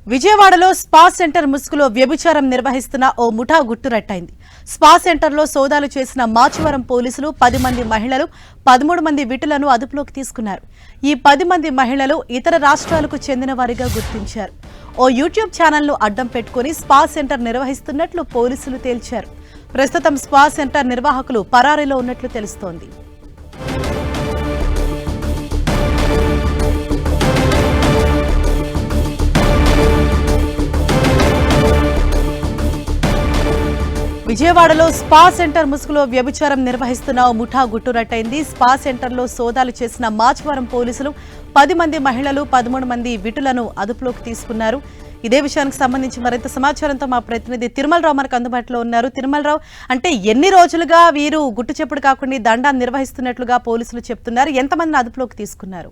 విజయవాడలో spa centre ముసుగులో వ్యభిచారం నిర్వహిస్తున్న ఓ ముఠా గుట్టురట్టయింది. స్పా సెంటర్లో సోదాలు చేసిన మాచవరం పోలీసులు 10 మంది మహిళలు 13 మంది విటులను అదుపులోకి తీసుకున్నారు. ఈ 10 మంది మహిళలు ఇతర రాష్ట్రాలకు చెందిన వారిగా గుర్తించారు. ఓ యూట్యూబ్ ఛానల్ను అడ్డం పెట్టుకుని స్పా సెంటర్ నిర్వహిస్తున్నట్లు పోలీసులు తేల్చారు. ప్రస్తుతం స్పా సెంటర్ నిర్వాహకులు పరారీలో ఉన్నట్లు తెలుస్తోంది. విజయవాడలో స్పా సెంటర్ ముసుగులో వ్యభిచారం నిర్వహిస్తున్న ముఠా గుట్టురట్టయింది. స్పా సెంటర్లో సోదాలు చేసిన మాచవరం పోలీసులు 10 మంది మహిళలు 13 మంది విటులను అదుపులోకి తీసుకున్నారు. ఇదే విషయానికి సంబంధించి మరింత సమాచారంతో మా ప్రతినిధి తిరుమలరావు మనకు అందుబాటులో ఉన్నారు. తిరుమలరావు, అంటే ఎన్ని రోజులుగా వీరు గుట్టు చెప్పుడు కాకుండా దండాన్ని నిర్వహిస్తున్నట్లుగా పోలీసులు చెప్తున్నారు? ఎంతమందిని అదుపులోకి తీసుకున్నారు?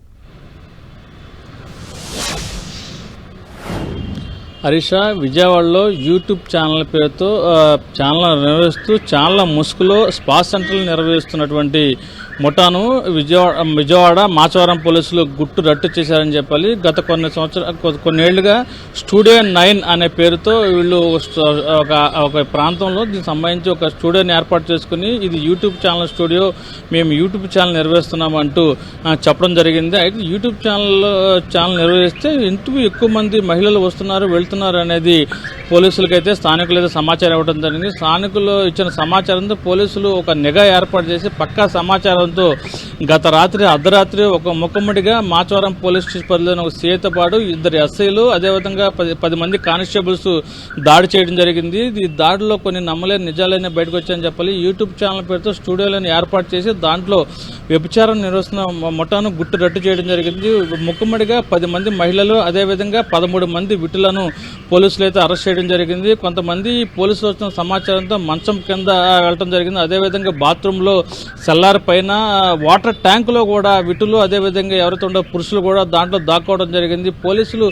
హరీష, విజయవాడలో యూట్యూబ్ ఛానల్ పేరుతో ఛానల్ నిర్వహిస్తూ ఛానల్ ముసుగులో స్పా సెంటర్లు నిర్వహిస్తున్నటువంటి ముఠాను విజయవాడ మాచవరం పోలీసులు గుట్టు రట్టు చేశారని చెప్పాలి. గత కొన్నేళ్లుగా స్టూడియో 9 అనే పేరుతో వీళ్ళు ఒక ప్రాంతంలో దీనికి సంబంధించి ఒక స్టూడియోని ఏర్పాటు చేసుకుని ఇది యూట్యూబ్ ఛానల్ స్టూడియో, మేము యూట్యూబ్ ఛానల్ నిర్వహిస్తున్నాం అంటూ చెప్పడం జరిగింది. అయితే యూట్యూబ్ ఛానల్ నిర్వహిస్తే ఇంటికి ఎక్కువ మంది మహిళలు వస్తున్నారు వెళ్తున్నారు అనేది పోలీసులకైతే స్థానికులైతే సమాచారం ఇవ్వడం జరిగింది. స్థానికులు ఇచ్చిన సమాచారంతో పోలీసులు ఒక నిఘా ఏర్పాటు చేసి పక్కా సమాచారంతో గత రాత్రి అర్ధరాత్రి ఒక ముఖమ్మడిగా మాచవరం పోలీస్ స్టేషన్ పరిధిలోని ఒక సీతో పాటు 2 ఎస్ఐలు అదేవిధంగా 10 మంది కానిస్టేబుల్స్ దాడి చేయడం జరిగింది. ఈ దాడిలో కొన్ని నమ్మలేని నిజాలైనా బయటకు వచ్చాయని చెప్పాలి. యూట్యూబ్ ఛానల్ పేరుతో స్టూడియోలను ఏర్పాటు చేసి దాంట్లో వ్యభిచారం నిర్వహిస్తున్న ముఠాను గుట్టు రట్టు చేయడం జరిగింది. ముఖమ్మడిగా 10 మంది మహిళలు అదేవిధంగా 13 మంది విటులను పోలీసులు అయితే అరెస్ట్ చేయడం జరిగింది. కొంతమంది పోలీసులు వచ్చిన సమాచారంతో మంచం కింద వెళ్ళడం జరిగింది. అదేవిధంగా బాత్రూంలో సెల్లార్ పైన వాటర్ ట్యాంకులో కూడా విటులు అదేవిధంగా ఎవరైతే ఉండో పురుషులు కూడా దాంట్లో దాక్కోవడం జరిగింది. పోలీసులు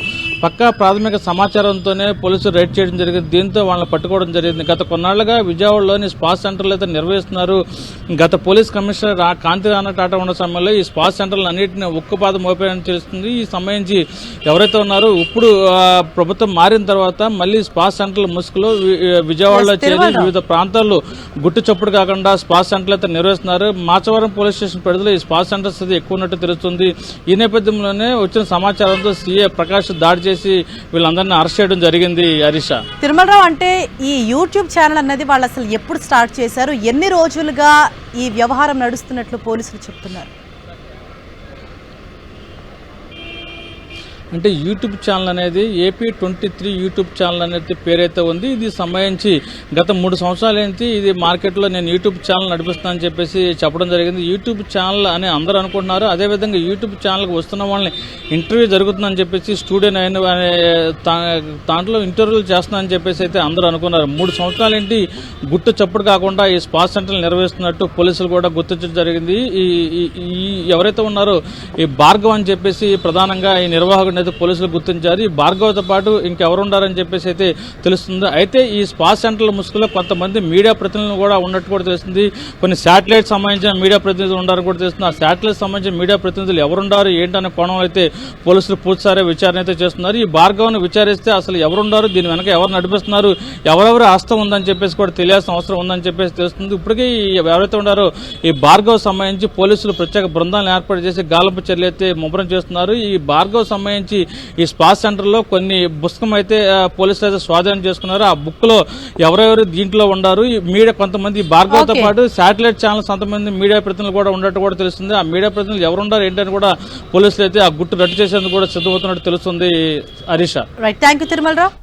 పక్కా ప్రాథమిక సమాచారంతోనే పోలీసులు రైడ్ చేయడం జరిగింది. దీంతో వాళ్ళని పట్టుకోవడం జరిగింది. గత కొన్నాళ్లుగా విజయవాడలోని స్పా సెంటర్లు అయితే నిర్వహిస్తున్నారు. గత పోలీస్ కమిషనర్ కాంతి రాణా టాటా ఉన్న సమయంలో ఈ స్పా సెంటర్లు అన్నింటినీ ఉక్కుపాదం మోపారని తెలుస్తుంది. ఈ సంబంధించి ఎవరైతే ఉన్నారో ఇప్పుడు ప్రభుత్వం మారిన తర్వాత మళ్ళీ స్పా సెంటర్ల ముసుగులో విజయవాడలో చేరి వివిధ ప్రాంతాల్లో గుట్టు చప్పుడు కాకుండా స్పా సెంటర్లు అయితే నిర్వహిస్తున్నారు. మాచవరం పోలీస్ స్టేషన్ పరిధిలో ఈ స్పా సెంటర్స్ అయితే ఎక్కువ ఉన్నట్టు తెలుస్తుంది. ఈ నేపథ్యంలోనే వచ్చిన సమాచారంతో సీఏ ప్రకాష్ దాడి చేసి వీళ్ళందరినీ అరెస్ట్ చేయడం జరిగింది. హరీష, తిరుమలరావు, అంటే ఈ యూట్యూబ్ ఛానల్ అన్నది వాళ్ళు అసలు ఎప్పుడు స్టార్ట్ చేశారు? ఎన్ని రోజులుగా ఈ వ్యవహారం నడుస్తున్నట్లు పోలీసులు చెప్తున్నారు? అంటే యూట్యూబ్ ఛానల్ అనేది AP23 యూట్యూబ్ ఛానల్ అనేది పేరైతే ఉంది. ఇది సంబంధించి గత 3 సంవత్సరాల నుంచి ఇది మార్కెట్లో నేను యూట్యూబ్ ఛానల్ నడిపిస్తానని చెప్పేసి చెప్పడం జరిగింది. యూట్యూబ్ ఛానల్ అని అందరూ అనుకుంటున్నారు. అదేవిధంగా యూట్యూబ్ ఛానల్కి వస్తున్న వాళ్ళని ఇంటర్వ్యూ జరుగుతుందని చెప్పేసి స్టూడియో 9 అనే దాంట్లో ఇంటర్వ్యూలు చేస్తున్నానని చెప్పేసి అయితే అందరూ అనుకున్నారు. 3 సంవత్సరాల ఏంటి గుట్టు చప్పుడు కాకుండా ఈ స్పా సెంటర్లు నిర్వహిస్తున్నట్టు పోలీసులు కూడా గుర్తించడం జరిగింది. ఈ ఎవరైతే ఉన్నారో ఈ భార్గవ్ అని చెప్పేసి ప్రధానంగా ఈ నిర్వాహకుడు పోలీసులు గుర్తించారు. ఈ భార్గవ్తో పాటు ఇంకెవరుండారని చెప్పేసి అయితే తెలుస్తుంది. అయితే ఈ స్పా సెంటర్ల ముసుగులో కొంతమంది మీడియా ప్రతినిధులు కూడా ఉన్నట్టు కూడా తెలుస్తుంది. కొన్ని శాటిలైట్ సంబంధించిన మీడియా ప్రతినిధులు ఉండారని కూడా తెలుస్తుంది. ఆ శాటిలైట్ సంబంధించిన మీడియా ప్రతినిధులు ఎవరుండారు ఏంటనే కోణం అయితే పోలీసులు పూర్తిసారి విచారణ అయితే చేస్తున్నారు. ఈ భార్గవ్ను విచారిస్తే అసలు ఎవరుండారు, దీని వెనక ఎవరు నడిపిస్తున్నారు, ఎవరెవరు హస్తం ఉందని చెప్పేసి కూడా తెలియాల్సిన అవసరం ఉందని చెప్పేసి తెలుస్తుంది. ఇప్పటికీ ఎవరైతే ఉండారో ఈ భార్గవ్ సంబంధించి పోలీసులు ప్రత్యేక బృందాలను ఏర్పాటు చేసి గాలింపు చర్యలు అయితే ముమ్మరం చేస్తున్నారు. ఈ భార్గవ్ సంబంధించి ఈ స్పా సెంటర్లో కొన్ని పుస్తకం అయితే పోలీసులు అయితే స్వాధీనం చేసుకున్నారు. ఆ బుక్ లో ఎవరెవరు దీంట్లో ఉన్నారు, ఈ మీడియా కొంతమంది భార్గవ్తో పాటు శాటిలైట్ ఛానల్స్ కొంతమంది మీడియా ప్రతినిధులు కూడా ఉన్నట్టు కూడా తెలుస్తుంది. ఆ మీడియా ప్రతినిధులు ఎవరున్నారు ఏంటని కూడా పోలీసులు అయితే ఆ గుట్టు రట్టు చేసేందుకు కూడా సిద్ధమవుతున్నట్టు తెలుస్తుంది. Harish, right, thank you Tirumalarao.